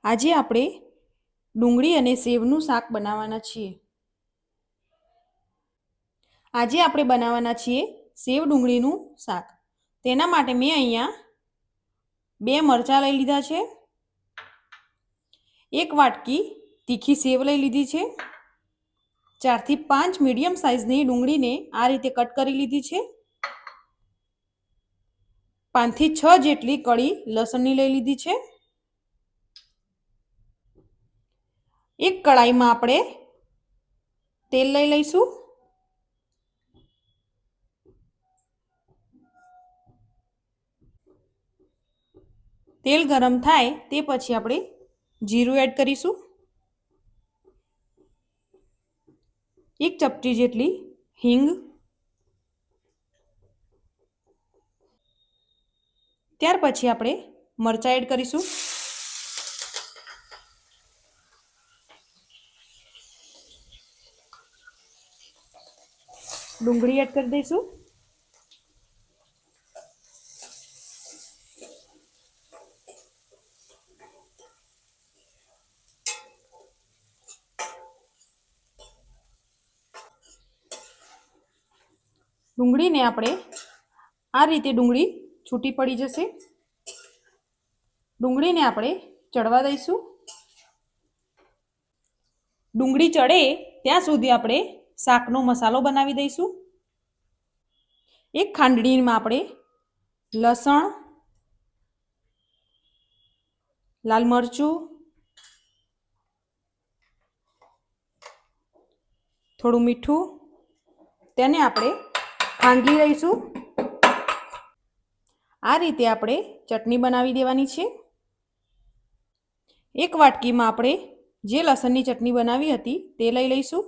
આજે આપણે ડુંગળી અને સેવનું શાક બનાવવાના છીએ. આજે આપણે બનાવવાના છીએ સેવ ડુંગળીનું શાક. તેના માટે મેં અહીંયા 2 મરચાં લઈ લીધા છે, 1 વાટકી તીખી સેવ લઈ લીધી છે, 4 થી 5 મીડિયમ સાઇઝની ડુંગળીને આ રીતે કટ કરી લીધી છે, 5 થી 6 જેટલી કળી લસણની લઈ લીધી છે. એક કડાઈમાં આપણે તેલ લઈ લઈશું. તેલ ગરમ થાય તે પછી આપણે જીરું એડ કરીશું. 1 ચપટી જેટલી હિંગ, ત્યાર પછી આપણે મરચાં એડ કરીશું. ડુંગળી એડ કરી દઈશું. ડુંગળીને આપણે આ રીતે ડુંગળી છૂટી પડી જશે. ડુંગળીને આપણે ચડવા દઈશું. ડુંગળી ચડે ત્યાં સુધી આપણે શાકનો મસાલો બનાવી દઈશું. એક ખાંડણીમાં આપણે લસણ, લાલ મરચું, થોડું મીઠું, તેને આપણે ખાંડી લઈશું. આ રીતે આપણે ચટણી બનાવી દેવાની છે. એક વાટકીમાં આપણે જે લસણની ચટણી બનાવી હતી તે લઈ લઈશું.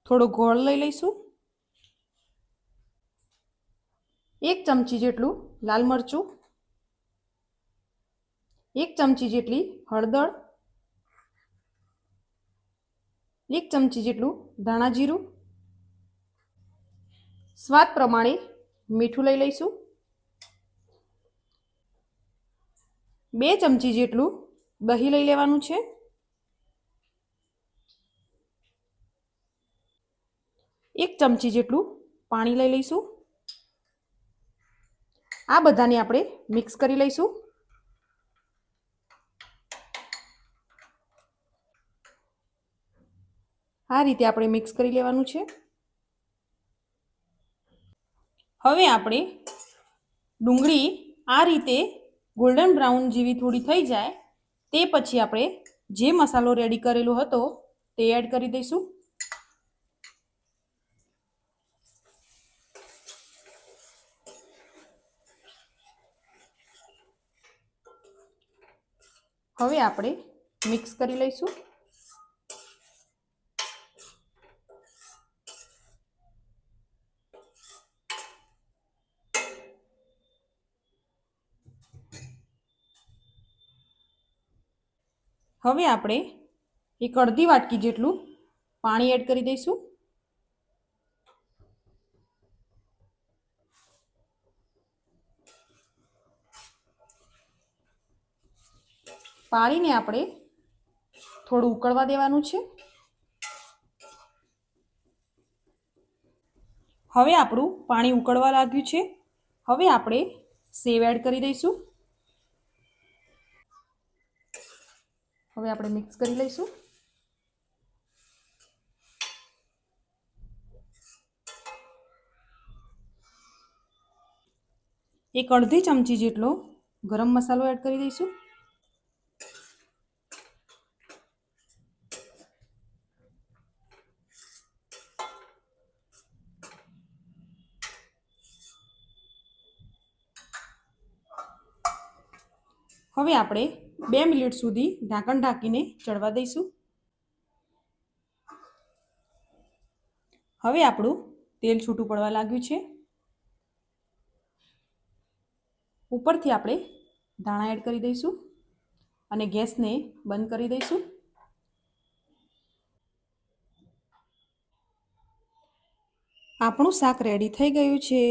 થોડો ગોળ લઈ લઈશું. 1 ચમચી જેટલું લાલ મરચું, 1 ચમચી જેટલી હળદર, 1 ચમચી જેટલું ધાણા જીરું, સ્વાદ પ્રમાણે મીઠું લઈ લઈશું. 2 ચમચી જેટલું દહીં લઈ લેવાનું છે. 1 ચમચી જેટલું પાણી લઈ લઈશું. આ બધાને આપણે મિક્સ કરી લઈશું. આ રીતે આપણે મિક્સ કરી લેવાનું છે. હવે આપણે ડુંગળી આ રીતે ગોલ્ડન બ્રાઉન જેવી થોડી થઈ જાય તે પછી આપણે જે મસાલો રેડી કરેલો હતો તે એડ કરી દઈશું. હવે આપણે મિક્સ કરી લઈશું. હવે આપણે 1/2 વાટકી જેટલું પાણી એડ કરી દઈશું. પાણીને આપણે થોડું ઉકળવા દેવાનું છે. હવે આપણું પાણી ઉકળવા લાગ્યું છે. હવે આપણે સેવ એડ કરી દઈશું. હવે આપણે મિક્સ કરી લઈશું. એક અડધી ચમચી જેટલો ગરમ મસાલો એડ કરી દઈશું. હવે આપણે 2 મિનિટ સુધી ઢાંકણ ઢાંકીને ચડવા દઈશું. હવે આપણું તેલ છૂટું પડવા લાગ્યું છે. ઉપરથી આપણે ધાણા એડ કરી દઈશું અને ગેસને બંધ કરી દઈશું. આપણું શાક રેડી થઈ ગયું છે.